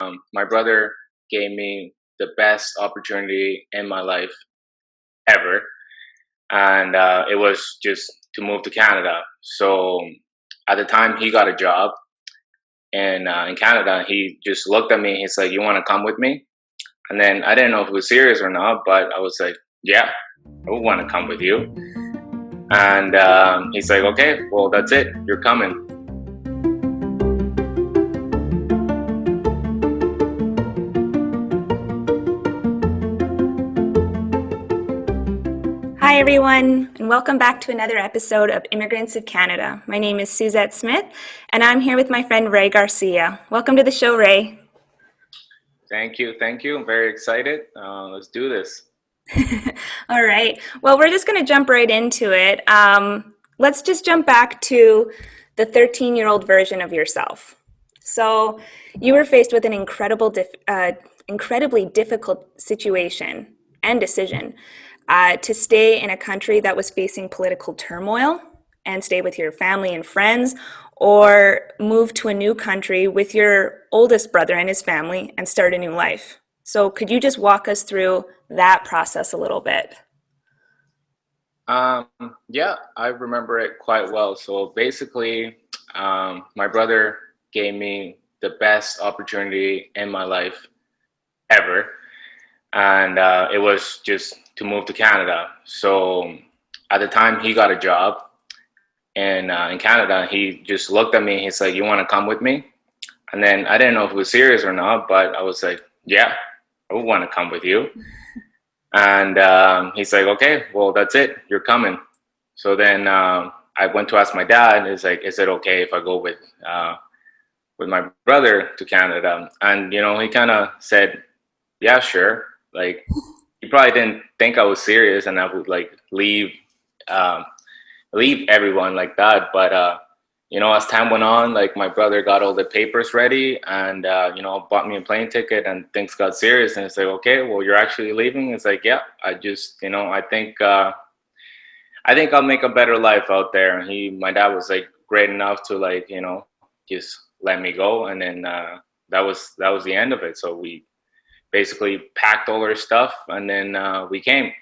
My brother gave me the best opportunity in my life ever, and it was just to move to Canada. So at the time, he got a job in Canada. He just looked at me. He's like, "You want to come with me?" And then I didn't know if he was serious or not, but I was like, "Yeah, I would want to come with you." And he's like, "Okay, well, that's it. You're coming." Hi, everyone, and welcome back to another episode of Immigrants of Canada. My name is Suzette Smith, and I'm here with my friend Ray Garcia. Welcome to the show, Ray. Thank you, thank you. I'm very excited. Let's do this. All right. Well, we're just going to jump right into it. Let's just jump back to the 13-year-old version of yourself. So, you were faced with an incredibly difficult situation and decision to stay in a country that was facing political turmoil and stay with your family and friends, or move to a new country with your oldest brother and his family and start a new life. So, could you just walk us through that process a little bit? Um, yeah, I remember it quite well. So basically, my brother gave me the best opportunity in my life ever, and it was just to move to Canada. So at the time, he got a job in Canada. He just looked at me. He's like, "You want to come with me?" And then I didn't know if he was serious or not, but I was like, "Yeah, I would want to come with you." And he's like, "Okay, well, that's it. You're coming." So then I went to ask my dad. Is like, "Is it okay if I go with my brother to Canada?" And he kind of said, "Yeah, sure." Like he probably didn't think I was serious and I would like um, leave everyone like that. But as time went on, like my brother got all the papers ready and bought me a plane ticket, and things got serious. And it's like, "Okay, well, you're actually leaving?" It's like, "Yeah, I just, I think I'll make a better life out there." And my dad was like great enough to like, just let me go. And then that was the end of it. So we basically packed all our stuff and then we came.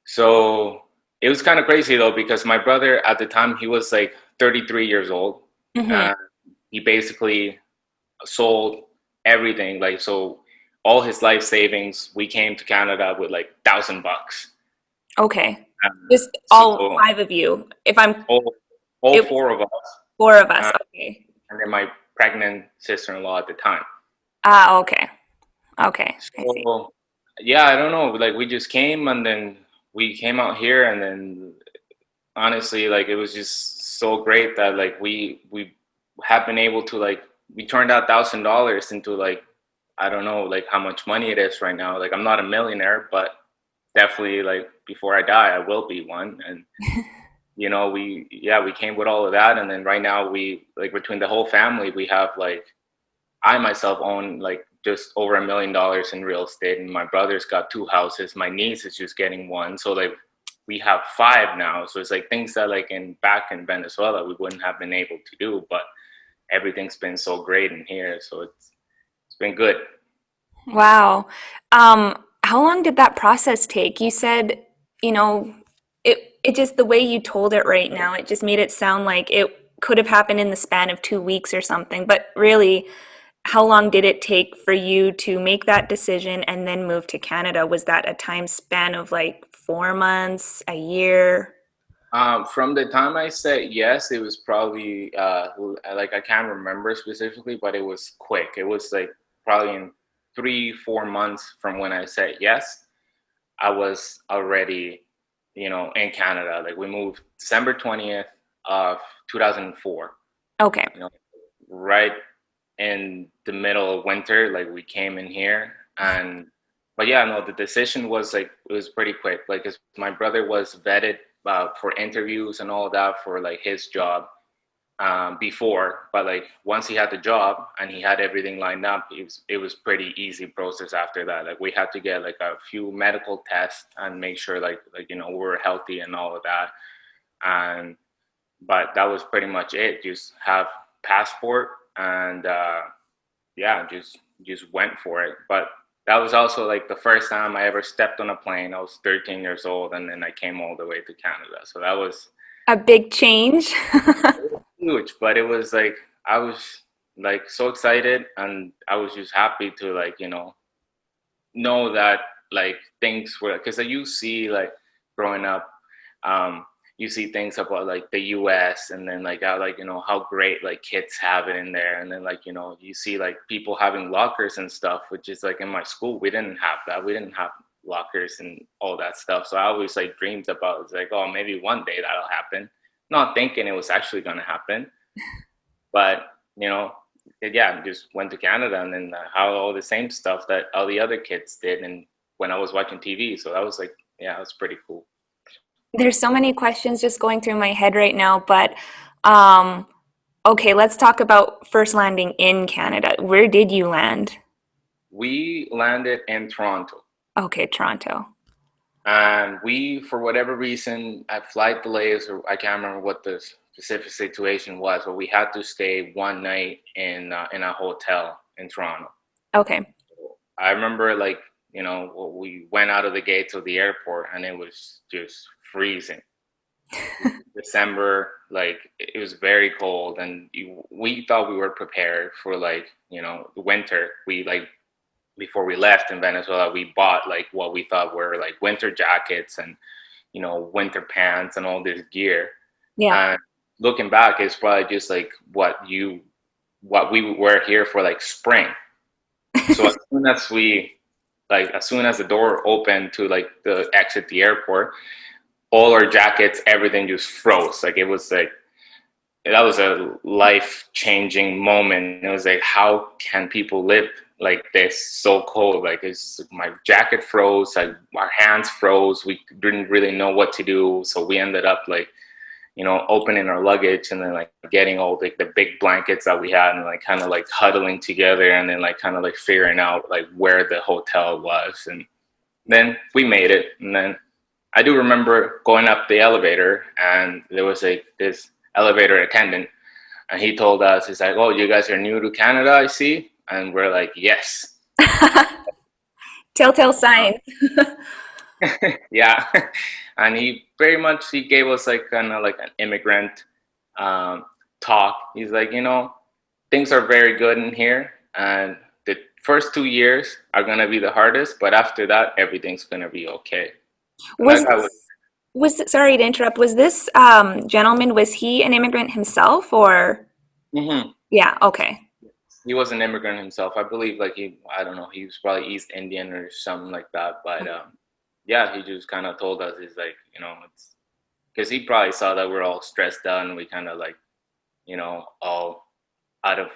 So it was kind of crazy though, because my brother at the time, he was like 33 years old. Hmm. And he basically sold everything. Like, so all his life savings, we came to Canada with like $1,000. Okay. Um, Just all so five of you. If I'm, all it was four of us, four of us. uh, Okay. and then my pregnant sister-in-law at the time. Ah, okay. Okay. I see. So yeah, I don't know. Like we just came and then we came out here, and then honestly, like it was just so great that like we have been able to like we turned out $1,000 into like I don't know like how much money it is right now. Like I'm not a millionaire, but definitely like before I die, I will be one. And we came with all of that, and then right now we like between the whole family we have like I myself own like just over $1 million in real estate, and my brother's got two houses. My niece is just getting one, so like we have five now. So it's like things that like back in Venezuela we wouldn't have been able to do, but everything's been so great in here, so it's been good. Wow. How long did that process take? You said, you know, it just the way you told it right now, it just made it sound like it could have happened in the span of 2 weeks or something. But really, how long did it take for you to make that decision and then move to Canada? Was that a time span of like 4 months, a year? From the time I said yes, it was probably like I can't remember specifically, but it was quick. It was like probably in 3-4 months from when I said yes, I was already, in Canada. Like we moved December 20th of 2004. Okay. You know, right in the middle of winter. Like we came in here, and but yeah, no, the decision was like it was pretty quick. Like 'cause my brother was vetted for interviews and all of that for like his job before, but like once he had the job and he had everything lined up, it was pretty easy process after that. Like we had to get like a few medical tests and make sure like we were healthy and all of that. And but that was pretty much it. Just have passport and yeah, just just went for it. But that was also like the first time I ever stepped on a plane. I was 13 years old, and then I came all the way to Canada. So that was A big change. huge. But it was like I was like so excited, and I was just happy to like know that like things were because you see like growing up, um, you see things about like the U.S. and then like how like how great like kids have it in there, and then like you see like people having lockers and stuff, which is like in my school we didn't have that. We didn't have lockers and all that stuff. So I always like dreamed about it's like, oh, maybe one day that'll happen. Not thinking it was actually gonna happen, but yeah, just went to Canada and then how all the same stuff that all the other kids did, and when I was watching TV. So that was like, yeah, it was pretty cool. There's so many questions just going through my head right now, but um, okay, let's talk about first landing in Canada. Where did you land? We landed in Toronto, Okay, Toronto. and we, for whatever reason, had flight delays, or I can't remember what the specific situation was, but we had to stay one night in a hotel in Toronto. Okay. I remember like we went out of the gates of the airport, and it was just freezing. December, like it was very cold, and we thought we were prepared for like the winter. We like before we left in Venezuela, we bought like what we thought were like winter jackets and winter pants and all this gear. Yeah. And looking back, it's probably just like what we were here for like spring. So as soon as the door opened to like the exit the airport, all our jackets, everything just froze. Like it was like that was a life changing moment. It was like, how can people live like this so cold? Like it's my jacket froze, like our hands froze. We didn't really know what to do, so we ended up like opening our luggage and then like getting all the big blankets that we had and like kind of like huddling together and then like kind of like figuring out like where the hotel was. And then we made it. And then I do remember going up the elevator, and there was like this elevator attendant, and he told us, he's like, "Oh, you guys are new to Canada, I see." And we're like, "Yes." Telltale sign. Yeah. And he very much he gave us like kind of like an immigrant um, talk. He's like, things are very good in here, and the first 2 years are gonna be the hardest, but after that, everything's gonna be okay. And Was that guy was. this, sorry to interrupt, was this gentleman, was he an immigrant himself or? Mhm. Yeah, okay. He was an immigrant himself. I believe like I don't know, he was probably East Indian or something like that. But yeah, he just kind of told us, he's like, it's because he probably saw that we're all stressed out and we kind of like, all out of,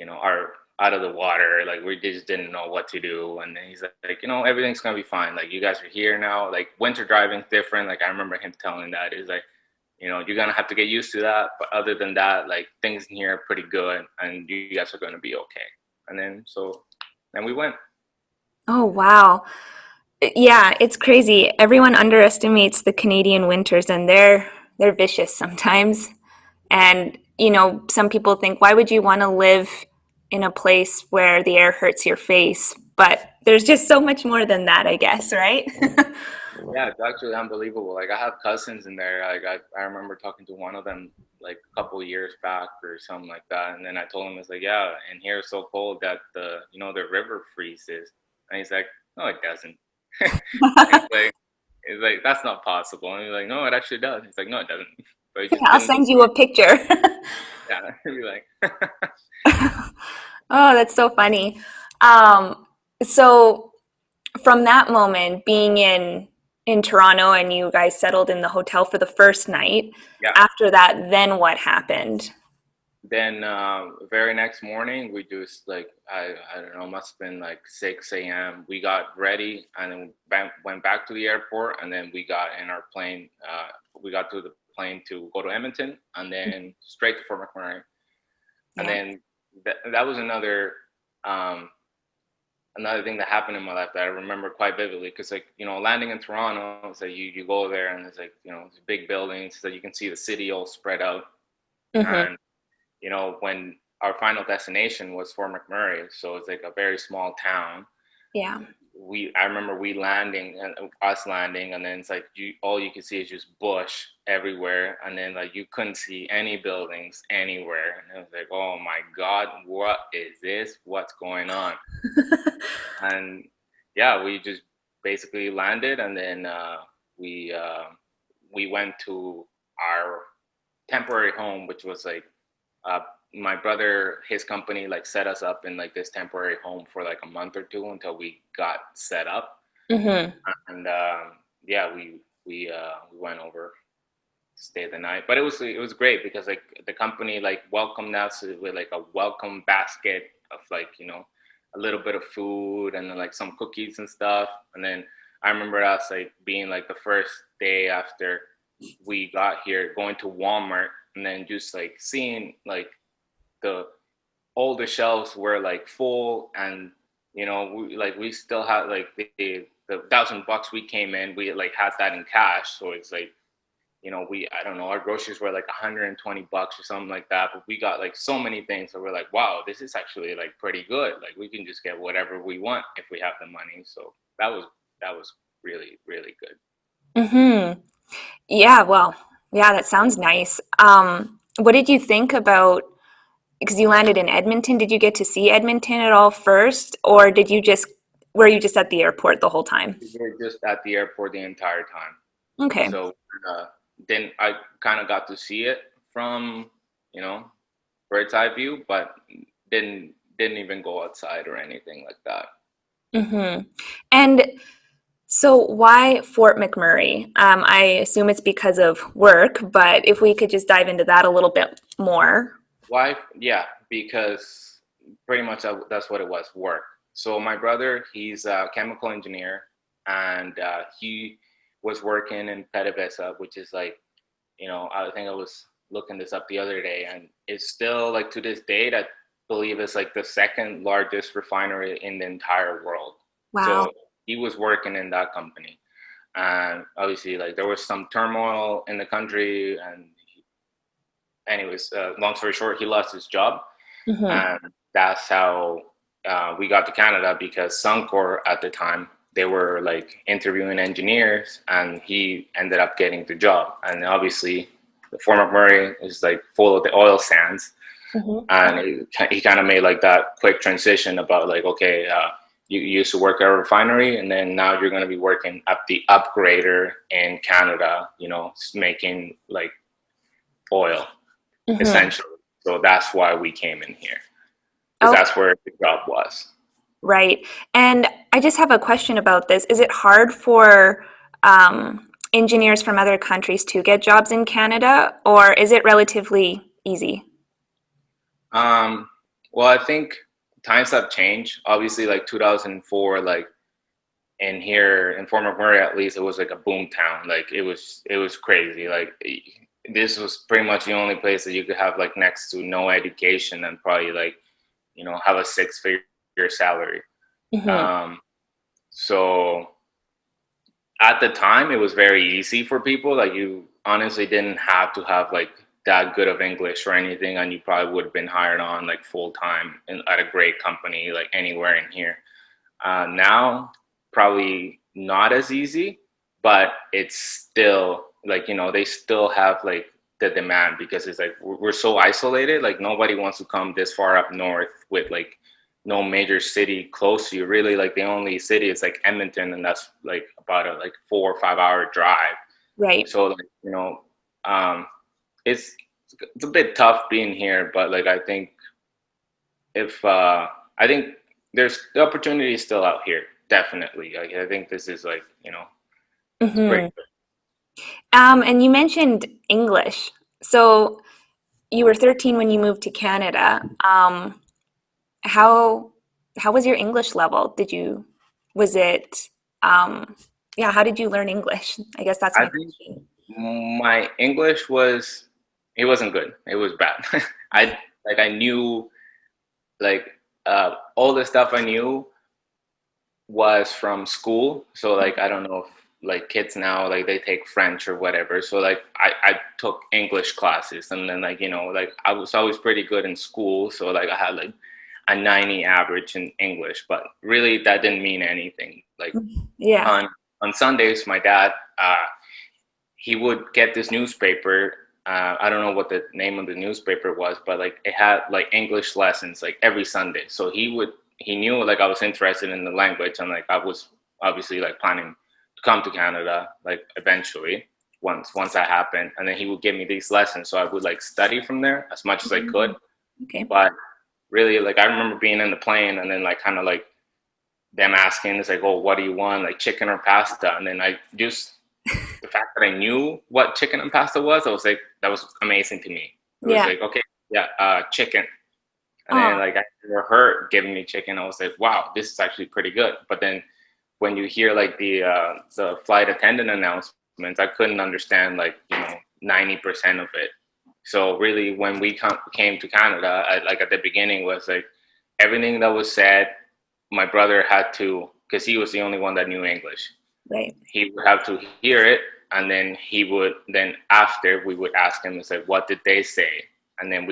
our out of the water. Like we just didn't know what to do. And then he's like, everything's gonna be fine. Like you guys are here now. Like winter driving's different. Like I remember him telling that. He's like, you're gonna have to get used to that. But other than that, like things in here are pretty good, and you guys are gonna be okay. And then we went. Oh, wow. Yeah, it's crazy. Everyone underestimates the Canadian winters and they're vicious sometimes. And, some people think, why would you want to live in a place where the air hurts your face? But there's just so much more than that, I guess, right? Yeah, it's actually unbelievable. Like I have cousins in there. Like I remember talking to one of them like a couple of years back or something like that. And then I told him, it's like, yeah, and here it's so cold that the river freezes. And he's like, no, it doesn't. He's like, that's not possible. And he's like, no, it actually does. He's like, no, it doesn't. But he just I'll didn't send you believe. a picture. Yeah, he'd be like, Oh, that's so funny. So from that moment, being in Toronto and you guys settled in the hotel for the first night, yeah. after that, then what happened? Then very next morning, we just like I don't know, must have been like 6 a.m. We got ready and then went back to the airport, and then we got in our plane. We got to the plane to go to Edmonton, and then straight to Fort McMurray. And Yeah. then that was another thing that happened in my life that I remember quite vividly, because like landing in Toronto, it's like you go there and it's like it's big buildings that you can see the city all spread out. Hmm. And when our final destination was Fort McMurray, so it's like a very small town. Yeah. I remember we landing and us landing, and then it's like all you could see is just bush everywhere, and then like you couldn't see any buildings anywhere, and it was like, oh my god, what is this? What's going on? And yeah, we just basically landed, and then we uh, we went to our temporary home, which was like uh, my brother, his company like set us up in like this temporary home for like a month or two until we got set up. Hmm. And yeah, we went over, stayed the night, but it was great because like the company like welcomed us with like a welcome basket of like a little bit of food and then like some cookies and stuff. And then I remember us like being like the first day after we got here going to Walmart and then just like seeing like the all the shelves were like full, and we still had like the $1,000 we came in, we like had that in cash, so it's like we I don't know, our groceries were like $120 or something like that, but we got like so many things, so we're like, wow, this is actually like pretty good, like we can just get whatever we want if we have the money. So that was really really good. Hmm. Yeah, well, yeah, that sounds nice. What did you think about, because you landed in Edmonton, did you get to see Edmonton at all first, or were you just at the airport the whole time? We were just at the airport the entire time. Okay. So uh, then I kind of got to see it from, you know, bird's eye view, but didn't even go outside or anything like that. Hmm. And so why Fort McMurray? I assume it's because of work, but if we could just dive into that a little bit more. Why? Yeah, because pretty much that's what it was, work. So my brother, he's a chemical engineer, and he was working in PDVSA, which is like, I think I was looking this up the other day, and it's still like to this date, I believe it's like the second largest refinery in the entire world. Wow. So he was working in that company, and obviously like there was some turmoil in the country, and anyways, long story short, he lost his job, Hmm. and that's how we got to Canada, because Suncor at the time, they were like interviewing engineers, and he ended up getting the job. And obviously, the Fort McMurray is like full of the oil sands, Hmm. and he kind of made like that quick transition about like, okay, you used to work at a refinery, and then now you're going to be working at the upgrader in Canada, making like oil Hmm. essentially. So that's why we came in here, because Okay, that's where the job was. right. And I just have a question about this. Is it hard for engineers from other countries to get jobs in Canada, or is it relatively easy? Um, well, I think times have changed. Obviously, like 2004, like in here in Fort McMurray, at least it was like a boom town. Like it was crazy. Like this was pretty much the only place that you could have like next to no education and probably like have a six-figure salary. Hmm. Um, so at the time it was very easy for people, like you honestly didn't have to have like that good of English or anything, and you probably would have been hired on like full time at a great company like anywhere in here. Now probably not as easy, but it's still like they still have like the demand, because it's like we're so isolated, like nobody wants to come this far up north with like no major city close to you. Really, like the only city is like Edmonton, and that's like about a like 4 or 5 hour drive. Right. So like um, it's a bit tough being here, but like if I think there's the opportunity is still out here, definitely. Like I think this is like it's pretty Hmm. good. And you mentioned English. So you were 13 when you moved to Canada. How how was your English level? Was it, um, yeah, how did you learn English? I guess that's I my think question. my English was it wasn't good. It was bad. I knew like all the stuff I knew was from school. So like I don't know if like kids now, like they take French or whatever. So like I took English classes, and then like like I was always pretty good in school. So like I had like a 90 average in English, but really that didn't mean anything. Like Yeah. on on Sundays, my dad he would get this newspaper. I don't know what the name of the newspaper was, but like it had like English lessons like every Sunday. So he knew like I was interested in the language, and like I was obviously like planning to come to Canada like eventually once that happened. And then he would give me these lessons, so I would like study from there as much as I could. Okay. But really, like I remember being in the plane, and then like kind of like them asking, it's like, oh, what do you want, like chicken or pasta? And then I just the fact that I knew what chicken and pasta was, I was like, that was amazing to me. It was Yeah. like, okay, yeah, chicken. And Oh, then like I never heard giving me chicken. I was like, wow, this is actually pretty good. But then when you hear like the flight attendant announcements, I couldn't understand like 90% of it. So really, when we came to Canada, like at the beginning was like everything that was said, my brother had to, because he was the only one that knew English, right. he would have to hear it, and then after we would ask him and say, what did they say? And then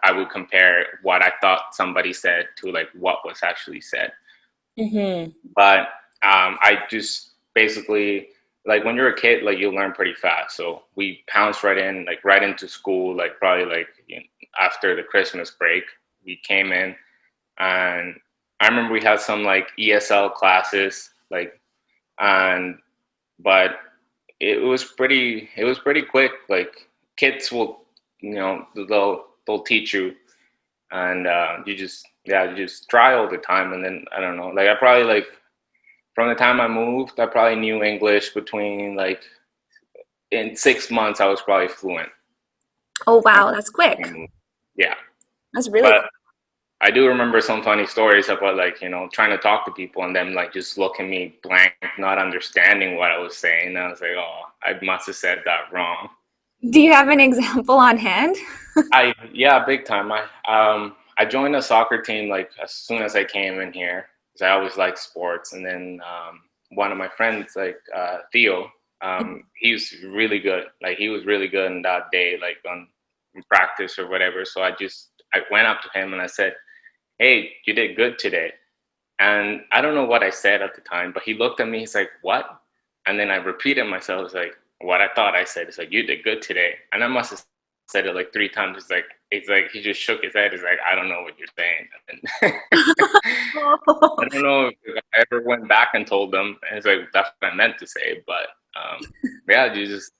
I would compare what I thought somebody said to like what was actually said. Mm-hmm. But I just basically, like when you're a kid, like you learn pretty fast. So we pounced right in, like right into school, like probably like after the Christmas break, we came in. And I remember we had some like ESL classes, like, and but it was pretty quick. Like kids will, they'll teach you, and you just try all the time. And then I don't know, like I probably like from the time I moved, I probably knew English between like in 6 months I was probably fluent. Oh, From wow, that's the time quick. I moved. Yeah, That's really but quick. I do remember some funny stories about like trying to talk to people and them like just looking me blank, not understanding what I was saying. And I was like, oh, I must have said that wrong. Do you have an example on hand? Yeah, big time. I joined a soccer team like as soon as I came in here because I always liked sports. And then one of my friends, like Theo, he was really good. Like he was really good in that day, like on in practice or whatever. So I went up to him and I said, "Hey, you did good today." And I don't know what I said at the time, but he looked at me. He's like, "What?" And then I repeated myself. It's like what I thought I said. It's like you did good today, and I must have said it like 3 times. It's like he just shook his head. He's like, I don't know what you're saying. And I don't know if I ever went back and told them. And it's like that's what I meant to say, but yeah, you just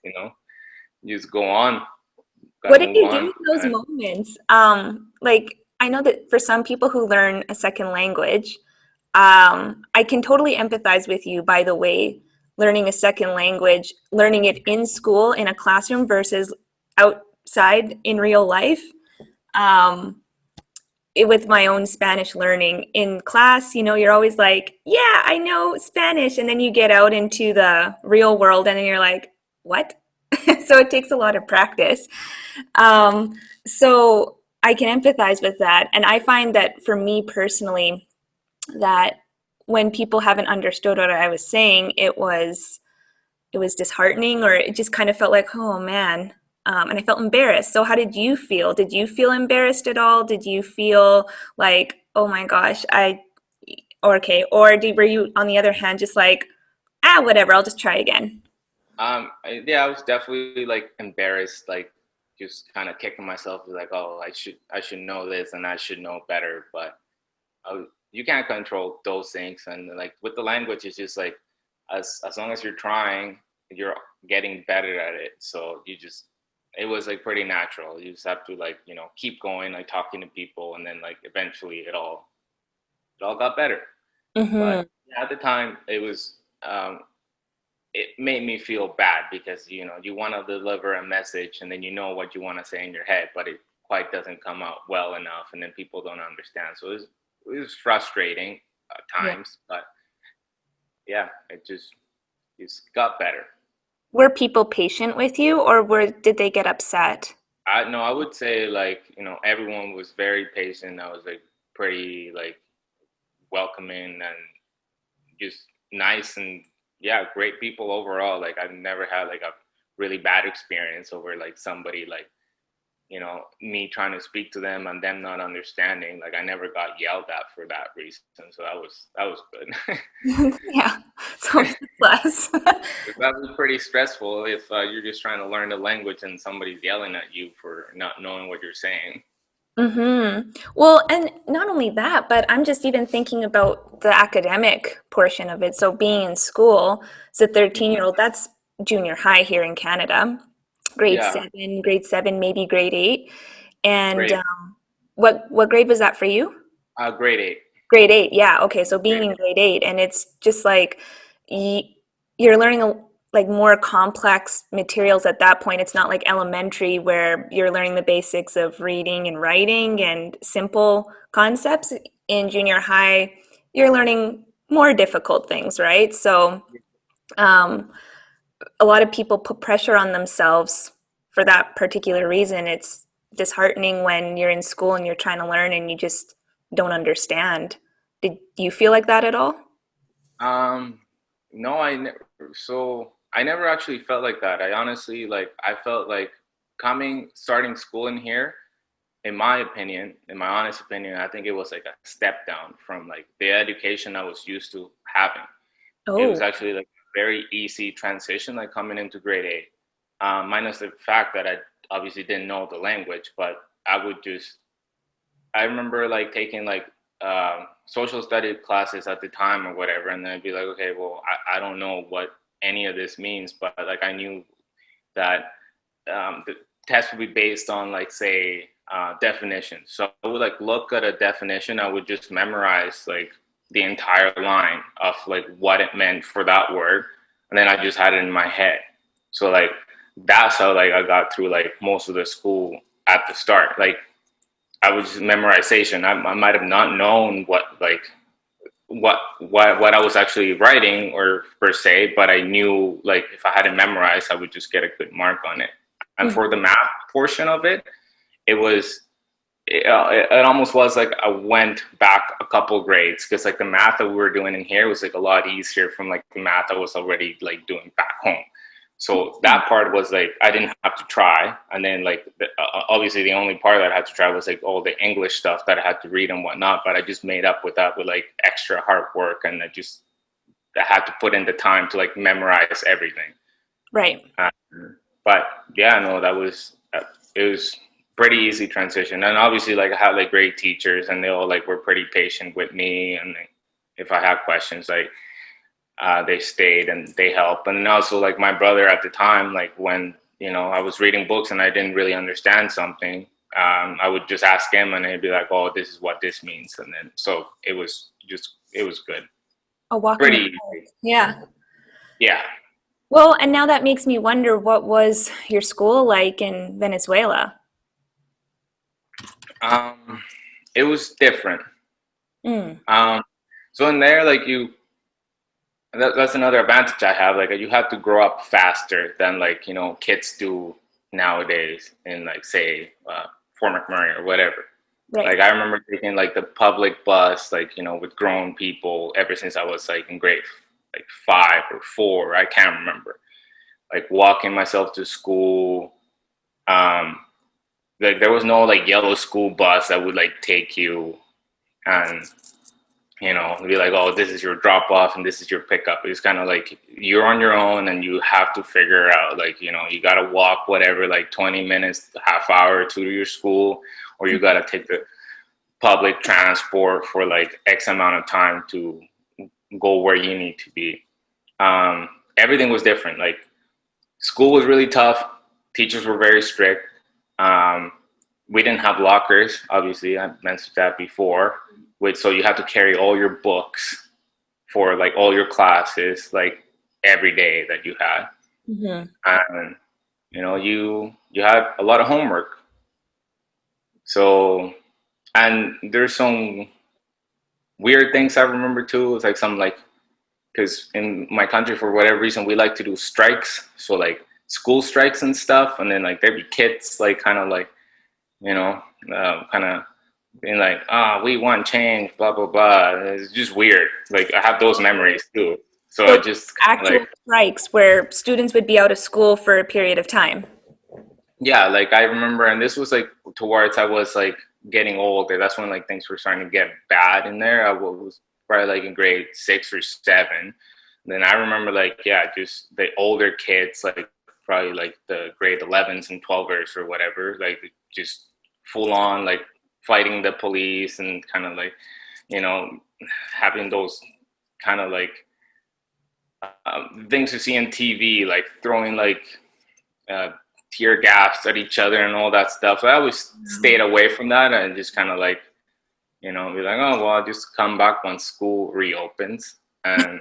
go on. Got What to did move you do on. in those And moments? Like I know that for some people who learn a second language, I can totally empathize with you, by the way, learning a second language, learning it in school in a classroom versus outside in real life. Um, with my own Spanish learning in class, you're always like, yeah, I know Spanish. And then you get out into the real world and then you're like, what? So it takes a lot of practice. Um, so I can empathize with that. And I find that for me personally, that when people haven't understood what I was saying, it was disheartening, or it just kind of felt like, oh man. And I felt embarrassed. So how did you feel? Did you feel embarrassed at all? Did you feel like, oh my gosh, okay, or were you on the other hand just like, whatever, I'll just try again? yeah, I was definitely like embarrassed, like just kind of kicking myself, like, oh, I should know this and I should know better, but you can't control those things. And like with the language, it's just like as long as you're trying, you're getting better at it. So it was like pretty natural. You just have to like keep going, like talking to people, and then like eventually it all got better. But Mm-hmm. yeah, at the time, it made me feel bad because you want to deliver a message and then you know what you want to say in your head, but it quite doesn't come out well enough, and then people don't understand. So it was frustrating at Yeah. times, but yeah, it just got better. Were people patient with you, or did they get upset? I no, I would say like everyone was very patient. I was like pretty like welcoming and just nice, and yeah, great people overall. Like I've never had like a really bad experience over like somebody like, me trying to speak to them and them not understanding. Like I never got yelled at for that reason. So that was good. Yeah, it's always a plus. That was pretty stressful if you're just trying to learn the language and somebody's yelling at you for not knowing what you're saying. Well, and not only that, but I'm just even thinking about the academic portion of it. So being in school, as a Hmm. 13-year-old, that's junior high here in Canada, Yeah, grade seven, maybe grade eight. And great. what grade was that for you? Grade eight. Grade eight, yeah. Okay, so being Grade in grade eight, and it's just like y you're learning like more complex materials at that point. It's not like elementary where you're learning the basics of reading and writing and simple concepts. In junior high, you're learning more difficult things, right? So, um, a lot of people put pressure on themselves for that particular reason. It's disheartening when you're in school and you're trying to learn and you just don't understand. Did you feel like that at all? Um, no, I never actually felt like that. I honestly like I felt like starting school in here, in my honest opinion, I think it was like a step down from like the education I was used to having. It was Oh, actually like a very easy transition, like coming into grade eight. Minus the fact that I obviously didn't know the language, but I remember like taking like social study classes at the time or whatever, and then I'd be like, okay, well, I don't know what any of this means, but like I knew that the test would be based on like say definitions. So I would like look at a definition, I would just memorize like the entire line of like what it meant for that word, and then I just had it in my head. So like that's how like I got through like most of the school at the start. Like I was just memorization. I might have not known what I was actually writing or per se, but I knew like if I had it memorized, I would just get a good mark on it. And for the mhm. math portion of it, it was it almost was like I went back a couple grades because like the math that we were doing in here was like a lot easier from like the math I was already like doing back home. So that part was like I didn't have to try, and then like obviously the only part that I had to try was like all the English stuff that I had to read and whatnot. But I just made up with that with like extra hard work, and I had to put in the time to like memorize everything. Right. Uh, but yeah, no, it was pretty easy transition, and obviously like I had like great teachers, and they all like were pretty patient with me, and like, if I had questions, like they stayed and they helped. And also like my brother at the time, like when I was reading books and I didn't really understand something, I would just ask him, and he'd be like, "Oh, this is what this means," and then so it was good, A walk in the pretty park. easy. Yeah. Yeah. Well, and now that makes me wonder what was your school like in Venezuela? Um, it was different. Mm. Um, so in there, like that's another advantage I have. Like you have to grow up faster than like kids do nowadays in like say Fort McMurray or whatever. Right. Like I remember taking like the public bus, like with grown people ever since I was like in grade like 5 or 4. I can't remember. Like walking myself to school. Um, like there was no like yellow school bus that would like take you and be like, oh, this is your drop off and this is your pickup. It's kind of like you're on your own and you have to figure out, like, you got to walk whatever, like 20 minutes, half hour to your school, or you got to take the public transport for like X amount of time to go where you need to be. Everything was different. Like, school was really tough. Teachers were very strict. Um, we didn't have lockers, obviously. I mentioned that before. So you have to carry all your books for like all your classes, like every day that you had. Hmm. And you had a lot of homework. So and there's some weird things I remember too. It's like some like because in my country for whatever reason we like to do strikes. So like school strikes and stuff, and then like there'd be kids like kind of like kind of being like, we want change, blah blah blah. It's just weird. Like I have those memories too. So I So just kind of like, actual strikes where students would be out of school for a period of time. yeah, like I remember, and this was like towards I was like getting older. That's when like things were starting to get bad in there. I was probably like in grade 6 or 7. And then I remember like, yeah, just the older kids, like probably like the grade 11s and 12ers or whatever, like just full on like fighting the police and kind of like, you know, having those kind of like things you see on TV, like throwing like uh, tear gas at each other and all that stuff. So I always stayed away from that and just kind of like, be like, oh well, I'll just come back when school reopens. And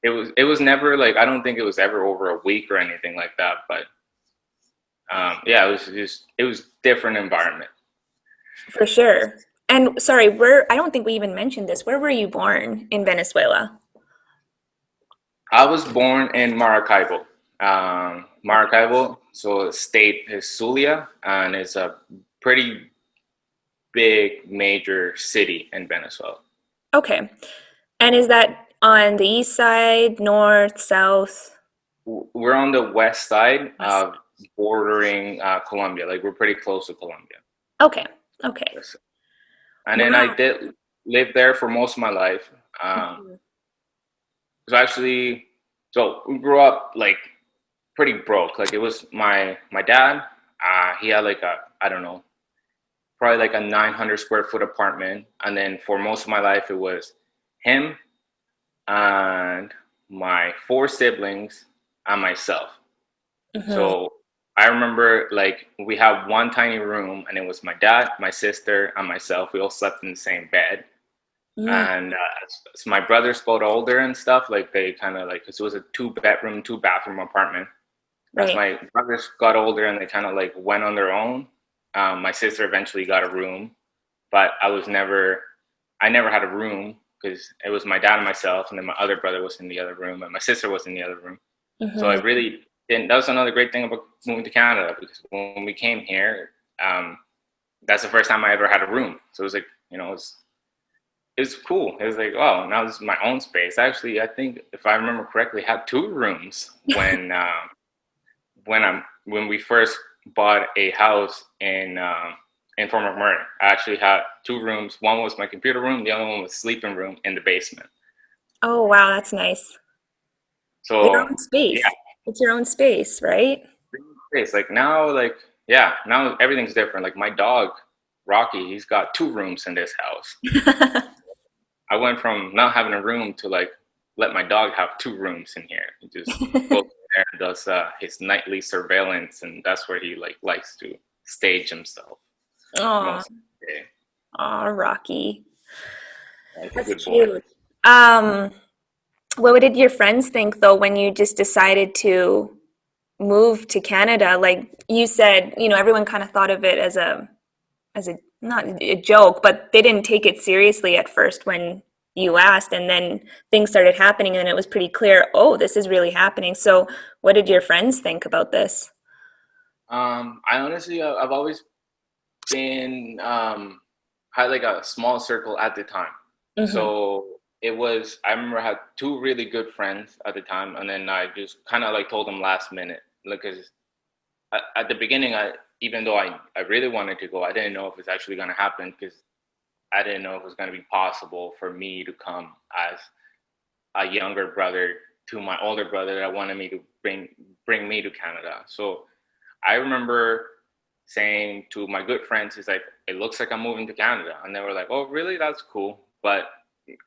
it was never like, I don't think it was ever over a week or anything like that. But yeah, it was different environment. For sure. And sorry, where I don't think we even mentioned this. Where were you born in Venezuela? I was born in Maracaibo. Okay. Maracaibo, so the state is Zulia, and it's a pretty big major city in Venezuela. Okay. And is that on the east side, north, south, We're on the west side, west? bordering Colombia. Like we're pretty close to Colombia. Okay. Okay. Yes. And then I Wow. did live there for most of my life. Mhm. It was actually, so we grew up like pretty broke. Like it was my dad. He had like a, I don't know, probably like a 900 square foot apartment. And then for most of my life, it was him and my four siblings and myself. Mhm. So I remember like we had one tiny room, and it was my dad, my sister, and myself. We all slept in the same bed. Mm, And as my brothers got older and stuff, like they kind of like, 'cause it was a two-bedroom, two-bathroom apartment. As right. my brothers got older and they kind of like went on their own, my sister eventually got a room, but I never had a room because it was my dad and myself, and then my other brother was in the other room, and my sister was in the other room. So I Mhm. really didn't. That was another great thing about moving to Canada, because when we came here, that's the first time I ever had a room. So it was like, it's cool. It was like, oh, now this is my own space. Actually, I think if I remember correctly, I had two rooms when we first bought a house in Fort McMurray. I actually had two rooms. One was my computer room. The other one was sleeping room in the basement. Oh, wow, that's nice. Your So own yeah, space. It's your own space, right? it's like now, like yeah, now everything's different. Like my dog, Rocky, he's got two rooms in this house. I went from not having a room to like let my dog have two rooms in here. He just goes in there and does his nightly surveillance, and that's where he like likes to stage himself Aw, most of the day. aw, Rocky. He's a That's good boy. cute. Um, what did your friends think though when you just decided to move to Canada? Like you said, everyone kind of thought of it as a not a joke, but they didn't take it seriously at first when you asked, and then things started happening, and it was pretty clear, oh, this is really happening. So, what did your friends think about this? I honestly, I've always been had like a small circle at the time. Hmm. So it was. I remember I had two really good friends at the time, and then I just kind of like told them last minute, because at the beginning, even though I really wanted to go, I didn't know if it's actually going to happen, because I didn't know if it was going to be possible for me to come as a younger brother to my older brother that wanted me to bring me to Canada. So I remember saying to my good friends, "Is like, it looks like I'm moving to Canada," and they were like, "Oh, really? That's cool." But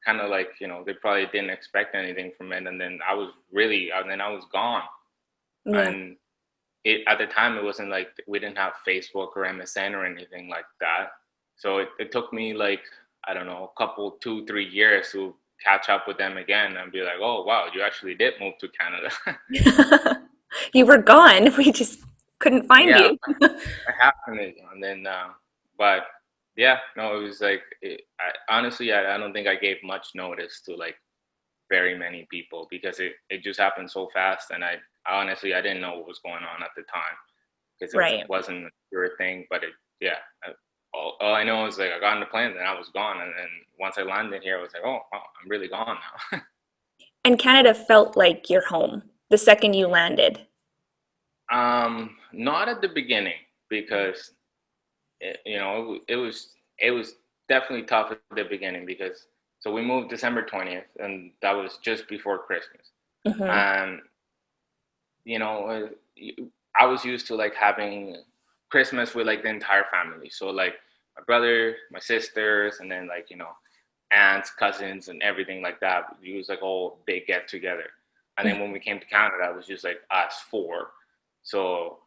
kind of like, they probably didn't expect anything from it, and then I was gone, Yeah. and at the time it wasn't like we didn't have Facebook or MSN or anything like that. So it took me like, I don't know, a couple 2 3 years to catch up with them again and be like, oh wow, you actually did move to Canada. You were gone. We just couldn't find Yeah, you. it happened. And then but yeah, no, it was like honestly, I don't think I gave much notice to like very many people, because it just happened so fast, and I honestly, I didn't know what was going on at the time, because it Right. wasn't a sure thing. But yeah, all I know is like I got on the plane and I was gone, and then once I landed here, I was like, oh, wow, I'm really gone now. And Canada felt like your home the second you landed. Not at the beginning because it was definitely tough at the beginning because so we moved December 20th and that was just before Christmas. Hmm. And you know, I was used to like having Christmas with like the entire family. So like my brother, my sisters, and then like aunts, cousins, and everything like that. It was like all big get together. And then when we came to Canada, it was just like us four. So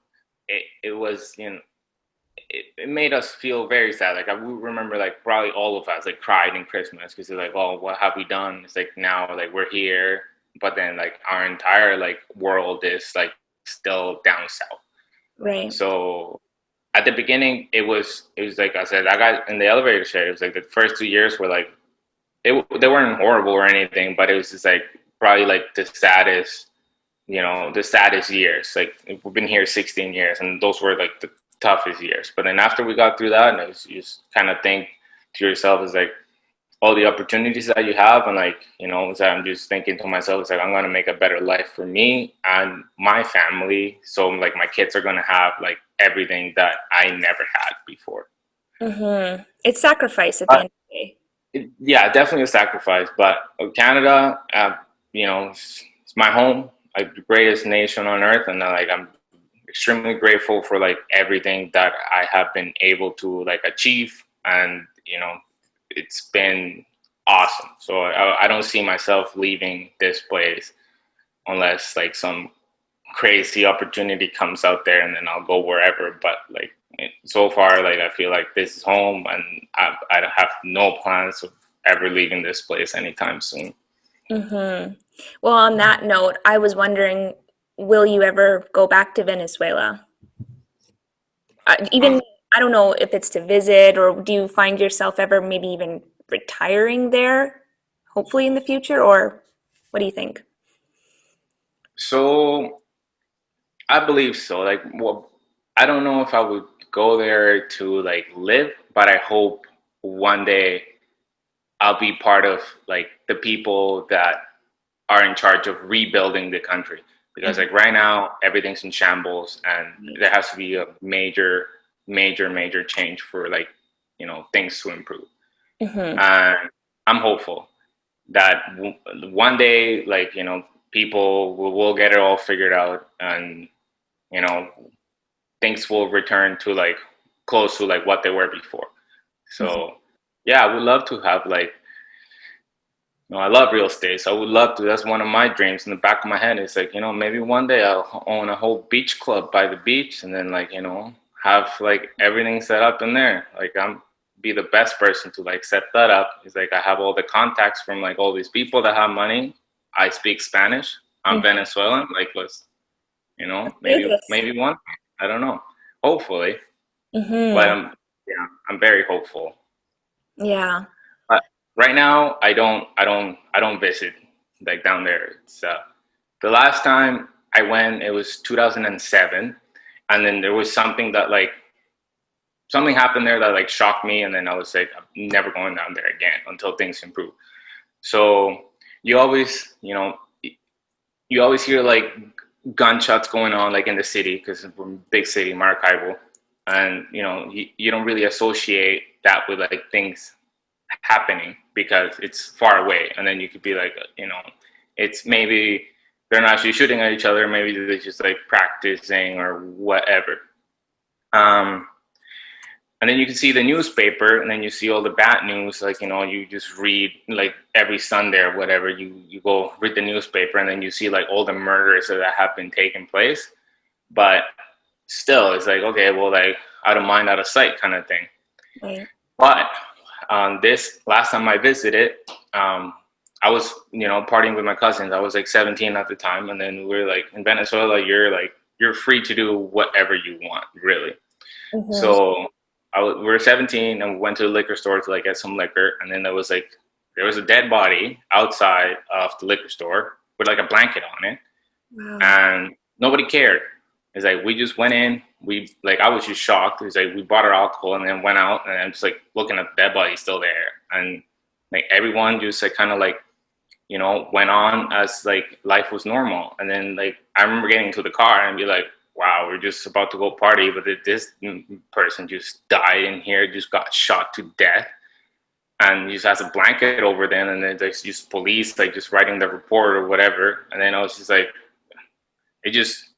it was it made us feel very sad. Like I remember like probably all of us like cried in Christmas because they're like, oh, what have we done? It's like now like we're here, but then like our entire like world is like still down south. Right. So at the beginning, it was like I said, I got in the elevator share. It was like the first 2 years were like they weren't horrible or anything, but it was just like probably like the saddest years. Like we've been here 16 years, and those were like the toughest years. But then after we got through that, and it was, you just kind of think to yourself, is like all the opportunities that you have, and like so I'm just thinking to myself, it's like I'm gonna make a better life for me and my family. So like my kids are gonna have like everything that I never had before. It's sacrifice at the end of the day. Yeah, definitely a sacrifice. But Canada, it's my home, like the greatest nation on earth, and like I'm extremely grateful for like everything that I have been able to like achieve, and it's been awesome. So I don't see myself leaving this place unless like some crazy opportunity comes out there, and then I'll go wherever. But like so far, like I feel like this is home, and I have no plans of ever leaving this place anytime soon. Hmm. Well, on that note, I was wondering, will you ever go back to Venezuela? Um, Even, I don't know if it's to visit, or do you find yourself ever maybe even retiring there, hopefully in the future, or what do you think? so I believe so. Like, well, I don't know if I would go there to like live, but I hope one day I'll be part of like the people that are in charge of rebuilding the country. Because like right now everything's in shambles, and there has to be a major, major, major change for like things to improve. Hmm. And I'm hopeful that one day like people will get it all figured out, and you know things will return to like close to like what they were before. So yeah, I would love to have like I love real estate, so I would love to. That's one of my dreams in the back of my head. It's like maybe one day I'll own a whole beach club by the beach, and then like have like everything set up in there. Like I'm be the best person to like set that up. It's like I have all the contacts from like all these people that have money. I speak Spanish. I'm Venezuelan. Like let's Do maybe one. I don't know. Hopefully, but this. I'm very hopeful. Yeah. But right now, I don't visit like down there. It's the last time I went, it was 2007, and then there was something happened there that like shocked me, and then I was like, I'm never going down there again until things improve. So you always, you always hear like gunshots going on like in the city because we're a big city, Maracaibo, and you don't really associate that with like things happening because it's far away, and then you could be like it's maybe they're not actually shooting at each other, maybe they're just like practicing or whatever. um and then you can see the newspaper, and then you see all the bad news, like you just read like every Sunday or whatever, you go read the newspaper, and then you see like all the murders that have been taking place. But still it's like, okay, well, like out of mind out of sight kind of thing. Right. But this last time I visited, I was, partying with my cousins. I was like 17 at the time, and then we are like in Venezuela. You're free to do whatever you want, really. Hmm. So we were 17, and we went to the liquor store to like get some liquor, and then there was a dead body outside of the liquor store with like a blanket on it, Wow. and nobody cared. It's like we just went in. We like I was just shocked. It's like we bought our alcohol and then went out, and I'm just like looking at the dead body still there, and like everyone just like kind of like went on as like life was normal. And then like I remember getting into the car and be like, wow, we're just about to go party, but this person just died in here, just got shot to death, and just has a blanket over them, and then there's just police like just writing the report or whatever. And then I was just like, it just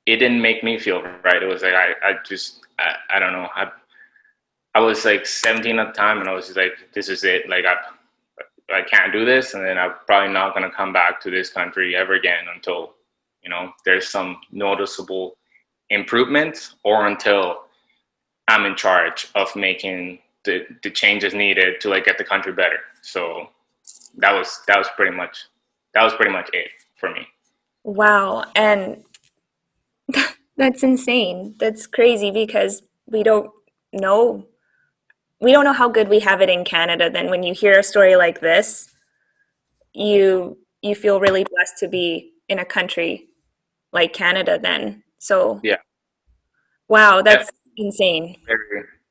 it didn't make me feel right. It was like I don't know. I was like 17 at the time, and I was just like, this is it. Like I can't do this, and then I'm probably not gonna come back to this country ever again until there's some noticeable improvements, or until I'm in charge of making the changes needed to like get the country better. So that was pretty much it for me. Wow. And that's insane. That's crazy because know we don't know how good we have it in Canada. Then when you hear a story like this, you feel really blessed to be in a country like Canada then. So, Yeah, wow, yeah, that's insane.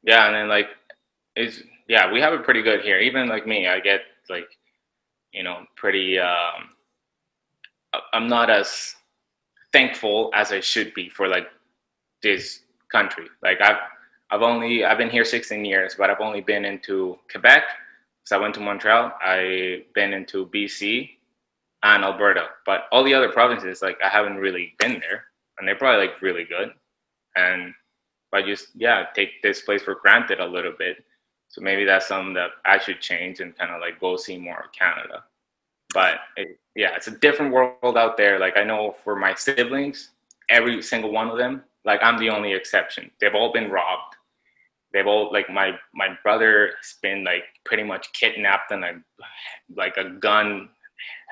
yeah. And then like it's yeah, we have it pretty good here. Even like me, I get like pretty. I'm not as thankful as I should be for like this country. Like I've been here 16 years, but I've only been into Quebec. So I went to Montreal. I've been into BC and Alberta, but all the other provinces, like I haven't really been there, and they're probably like really good. And I just take this place for granted a little bit. So maybe that's something that I should change and kind of like go see more of Canada. But it's a different world out there. Like I know for my siblings, every single one of them, like I'm the only exception. They've all been robbed. They've all like my brother has been like pretty much kidnapped, and like a gun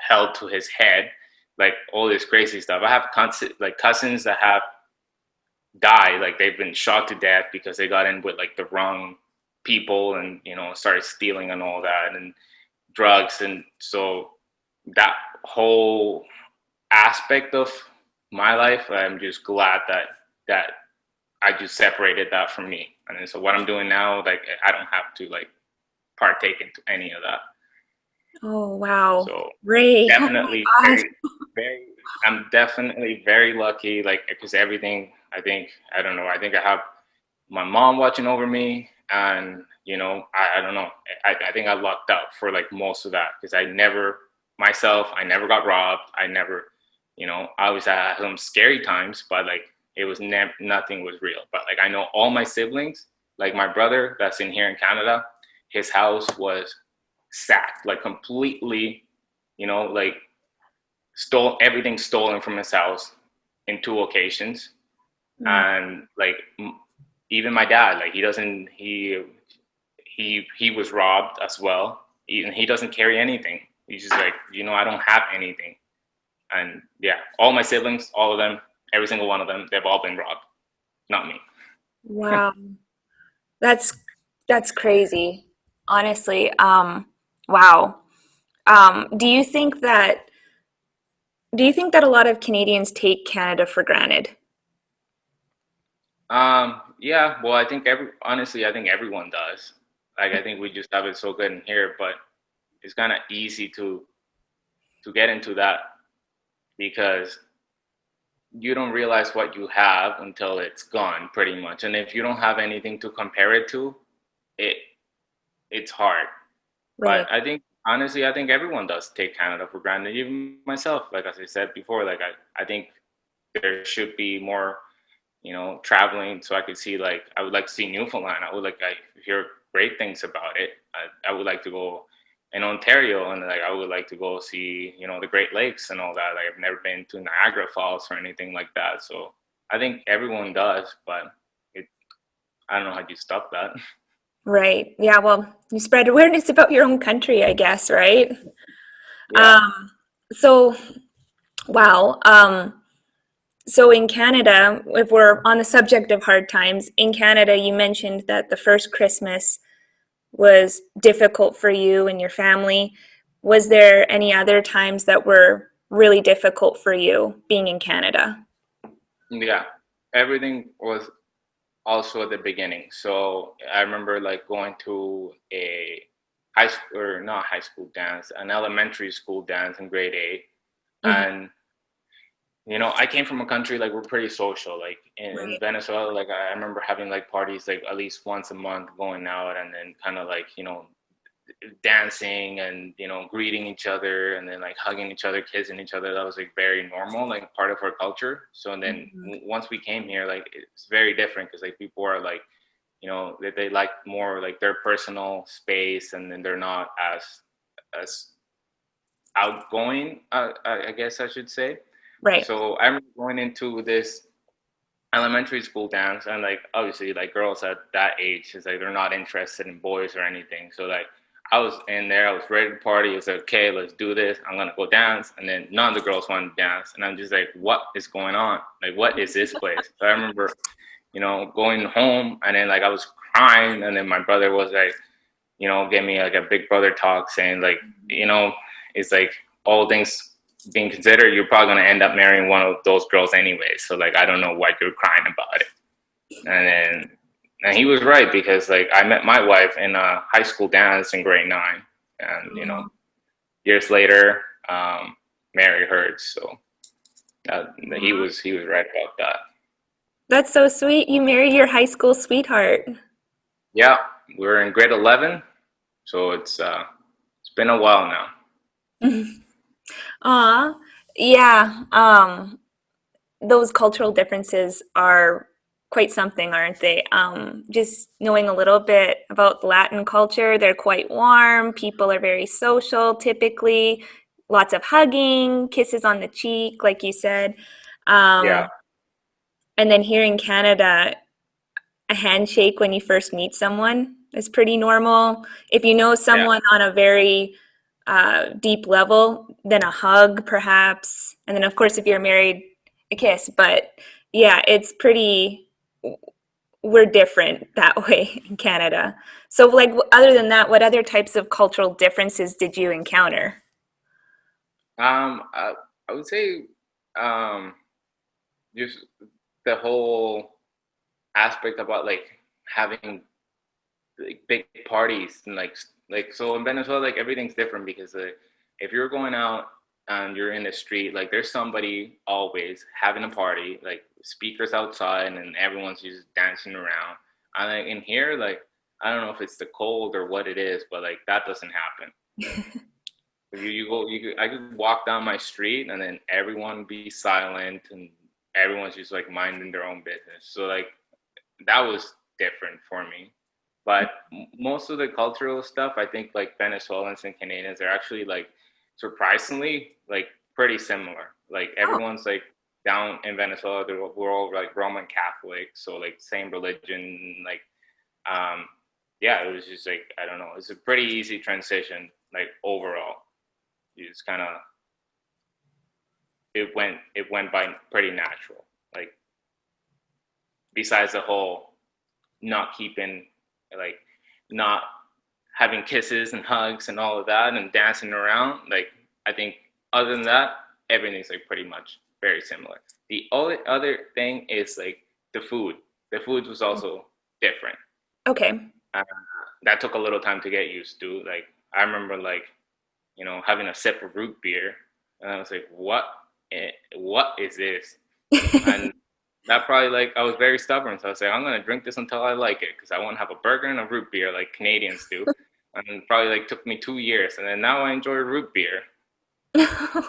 held to his head, like all this crazy stuff. I have like cousins that have died, like they've been shot to death because they got in with like the wrong people, and started stealing and all that, and drugs. And so that whole aspect of my life, I'm just glad that I just separated that from me. And then, so what I'm doing now, like I don't have to like partake into any of that. Oh, wow. So Ray, oh definitely my God. very, I'm definitely very lucky, like because everything, I don't know, I think I have my mom watching over me, and I don't know, I think I lucked out for like most of that, because I never got robbed. I never, I always had some scary times, but like it was nothing was real. But like I know all my siblings, like my brother that's in here in Canada, his house was sacked, like completely, like stole everything, stolen from his house in two occasions. Mm. And like even my dad, like he was robbed as well. He doesn't carry anything. He's just like, I don't have anything. And yeah, all my siblings, all of them, every single one of them, they've all been robbed, not me. Wow. That's that's crazy. Honestly. Wow. Um, do you think that do you think that a lot of Canadians take Canada for granted? Yeah, well, honestly, I think everyone does. Like, I think we just have it so good in here, but it's kind of easy to get into that, because you don't realize what you have until it's gone, pretty much. And if you don't have anything to compare it to, it it's hard. But Right. I think honestly, I think everyone does take Canada for granted, even myself. Like as I said before, like I think there should be more, traveling, so I could see, like I would like to see Newfoundland. I hear great things about it. I would like to go in Ontario, and like I would like to go see, the Great Lakes and all that. Like I've never been to Niagara Falls or anything like that. So I think everyone does, but it I don't know how you stop that. Right. Yeah, well, you spread awareness about your own country, I guess, right? Yeah. Um, so wow. So in Canada, if we're on the subject of hard times, in Canada, you mentioned that the first Christmas was difficult for you and your family. Was there any other times that were really difficult for you being in Canada? Yeah. Everything was also at the beginning. So I remember like going to a high school, or not high school dance, an elementary school dance in grade eight. Mhm. And I came from a country like we're pretty social. Like in Right. Venezuela, like I remember having like parties like at least once a month, going out, and then kind of like dancing and greeting each other, and then like hugging each other, kissing each other. That was like very normal, like part of our culture. So and then Mhm. once we came here, like it's very different because like people are like they like more like their personal space, and then they're not as outgoing, I guess I should say. Right. So I remember going into this elementary school dance, and like obviously like girls at that age is like they're not interested in boys or anything. So like I was in there, I was ready to party. It's like, okay, let's do this. I'm gonna go dance, and then none of the girls wanted to dance, and I'm just like, what is going on? Like, what is this place? So I remember, going home, and then like I was crying, and then my brother was like, give me like a big brother talk, saying like, you know, it's like all things being considered, you're probably gonna end up marrying one of those girls anyway. So like, I don't know why you're crying about it. And he was right, because like I met my wife in a high school dance in grade nine, and Aw. years later, married her. So Aw. he was right about that. That's so sweet. You married your high school sweetheart. Yeah, we're in grade 11, so it's been a while now. Aw. Yeah. Those cultural differences are quite something, aren't they? Just knowing a little bit about Latin culture, they're quite warm. People are very social, typically. Lots of hugging, kisses on the cheek, like you said. Yeah, Um, and then here in Canada, a handshake when you first meet someone is pretty normal. If you know yeah, someone on a very deep level, then a hug, perhaps. And then, of course, if you're married, a kiss. But yeah, it's pretty, we're different that way in Canada. So, like, other than that, what other types of cultural differences did you encounter? I would say, um, just the whole aspect about like having like big parties, and like so in Venezuela, like everything's different, because if you're going out and you're in the street, like there's somebody always having a party, like speakers outside, and everyone's just dancing around. And like in here, like I don't know if it's the cold or what it is, but like that doesn't happen. I could walk down my street, and then everyone be silent, and everyone's just like minding their own business. So like that was different for me. But most of the cultural stuff, I think like Venezuelans and Canadians are actually like surprisingly like pretty similar. Like Oh, everyone's like down in Venezuela, we're all like Roman Catholic, so like same religion. Like um, yeah, it was just like I don't know, it's a pretty easy transition. Like overall, it's kind of it went by pretty natural. Like besides the whole not keeping like not having kisses and hugs and all of that and dancing around, like I think other than that, everything's like pretty much very similar. The only other thing is like the food. The food was also different. okay. uh, that took a little time to get used to. Like I remember like having a sip of root beer, and I was like, what is this? And that probably like I was very stubborn, so I was like, I'm gonna drink this until I like it, because I want to have a burger and a root beer like Canadians do. And it probably like took me 2 years, and then now I enjoy root beer.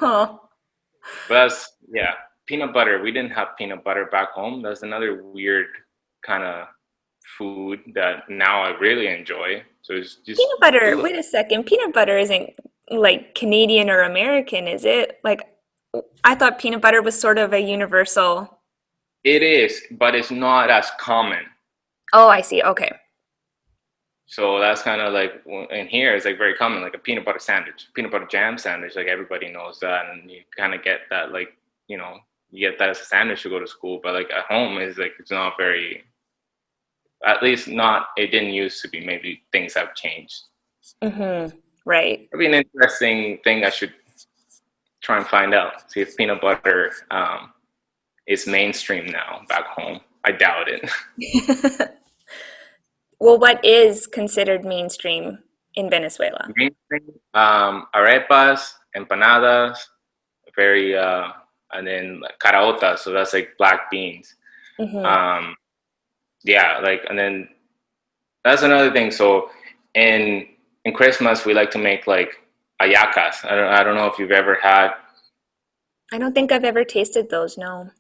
Oh, But that's yeah, peanut butter. We didn't have peanut butter back home. That's another weird kind of food that now I really enjoy. So it's just peanut butter. do Wait a second. Peanut butter isn't like Canadian or American, is it? Like, I thought peanut butter was sort of a universal. it is, but it's not as common. Oh, I see. Okay. So that's kind of like in here it's like very common, like a peanut butter sandwich, peanut butter jam sandwich. Like everybody knows that, and you kind of get that like you know you get that as a sandwich to go to school. But like at home is like it's not very, at least not, it didn't used to be. Maybe things have changed. Mm-hmm. Right. It'd be an interesting thing. I should try and find out. See if peanut butter is mainstream now back home. I doubt it. Well, what is considered mainstream in Venezuela? Arepas, empanadas, very, and then like caraotas, so that's like black beans. Hmm. Um, yeah, like, and then that's another thing. So in in Christmas, we like to make like ayacas. I don't know if you've ever had. I don't think I've ever tasted those, no.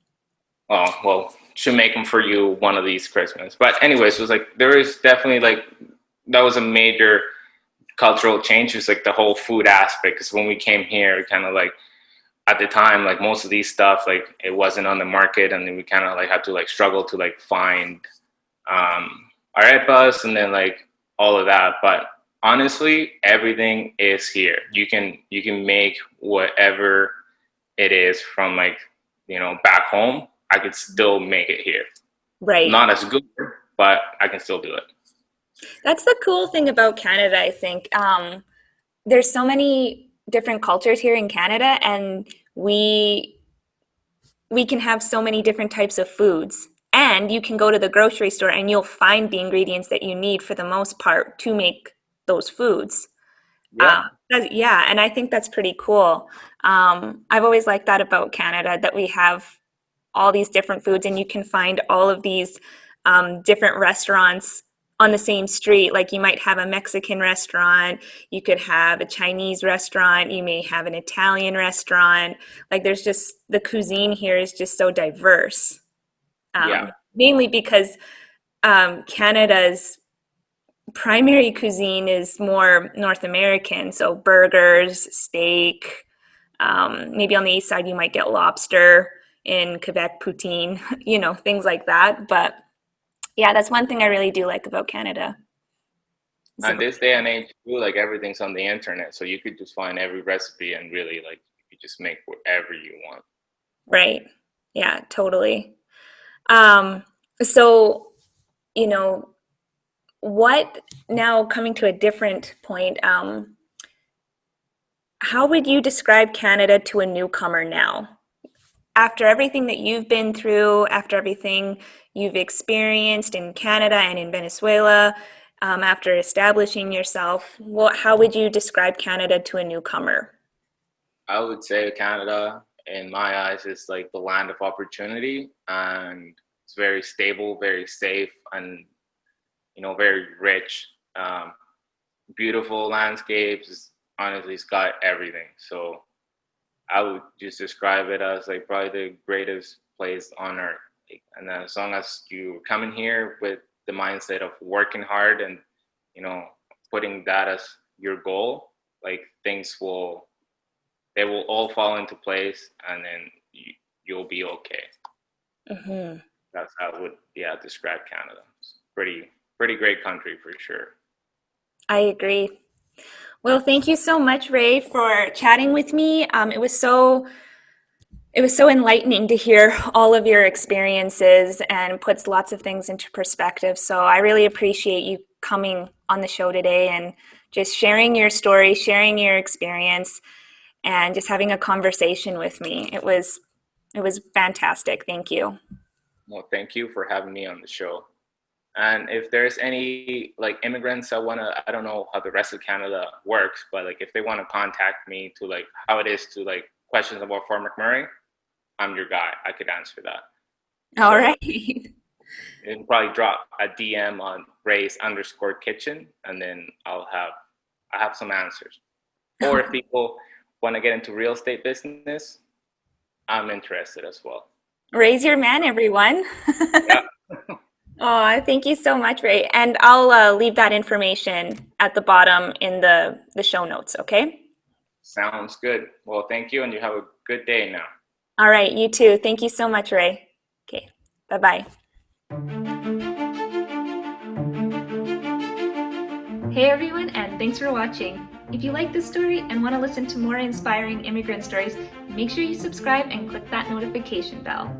Oh, well, should make them for you one of these Christmas. But anyways, it was like there is definitely like that was a major cultural change. It's like the whole food aspect. Because when we came here, kind of like at the time, like most of these stuff, like it wasn't on the market, and then we kind of like had to like struggle to like find arepas and then like all of that. But honestly, everything is here. You can make whatever it is from like back home. I could still make it here. Right. Not as good, but I can still do it. That's the cool thing about Canada, I think. There's so many different cultures here in Canada, and we can have so many different types of foods. And you can go to the grocery store and you'll find the ingredients that you need for the most part to make those foods. Yeah, Yeah, and I think that's pretty cool. I've always liked that about Canada, that we have all these different foods, and you can find all of these different restaurants on the same street. Like you might have a Mexican restaurant, you could have a Chinese restaurant, you may have an Italian restaurant. Like there's just the cuisine here is just so diverse. yeah, Mainly because Canada's primary cuisine is more North American, so burgers, steak. Maybe on the east side you might get lobster. In Quebec, poutine, things like that. But yeah, that's one thing I really do like about Canada. and So, this day and age too, like everything's on the internet, so you could just find every recipe and really like you could just make whatever you want. right. Yeah, totally. Um, so, you know, what now coming to a different point, how would you describe Canada to a newcomer now? After everything that you've been through, after everything you've experienced in Canada and in Venezuela, after establishing yourself, how would you describe Canada to a newcomer? I would say Canada, in my eyes, is like the land of opportunity, and it's very stable, very safe, and very rich. Um, Beautiful landscapes. Honestly, it's got everything. So I would just describe it as like probably the greatest place on earth. Like, and as long as you come in here with the mindset of working hard and you know putting that as your goal, like things will they will all fall into place, and then you'll be okay. Hmm. That's how I would describe Canada. It's pretty great country for sure. I agree. Well, thank you so much, Ray, for chatting with me. It was so enlightening to hear all of your experiences and puts lots of things into perspective. So I really appreciate you coming on the show today and just sharing your story, sharing your experience, and just having a conversation with me. It was fantastic. Thank you. Well, thank you for having me on the show. And if there's any like immigrants that wanna, I don't know how the rest of Canada works, but like if they want to contact me to like how it is to like questions about Fort McMurray, I'm your guy. I could answer that. All So right. you can probably drop a DM on Race_Kitchen, and then I have some answers. Or if people want to get into real estate business, I'm interested as well. Raise your man, everyone. Yeah, Oh, thank you so much, Ray. And I'll leave that information at the bottom in the show notes, okay? sounds good. Well, thank you, and you have a good day now. All right, you too. Thank you so much, Ray. Okay, bye-bye. Hey everyone, and thanks for watching. If you like this story and want to listen to more inspiring immigrant stories, make sure you subscribe and click that notification bell.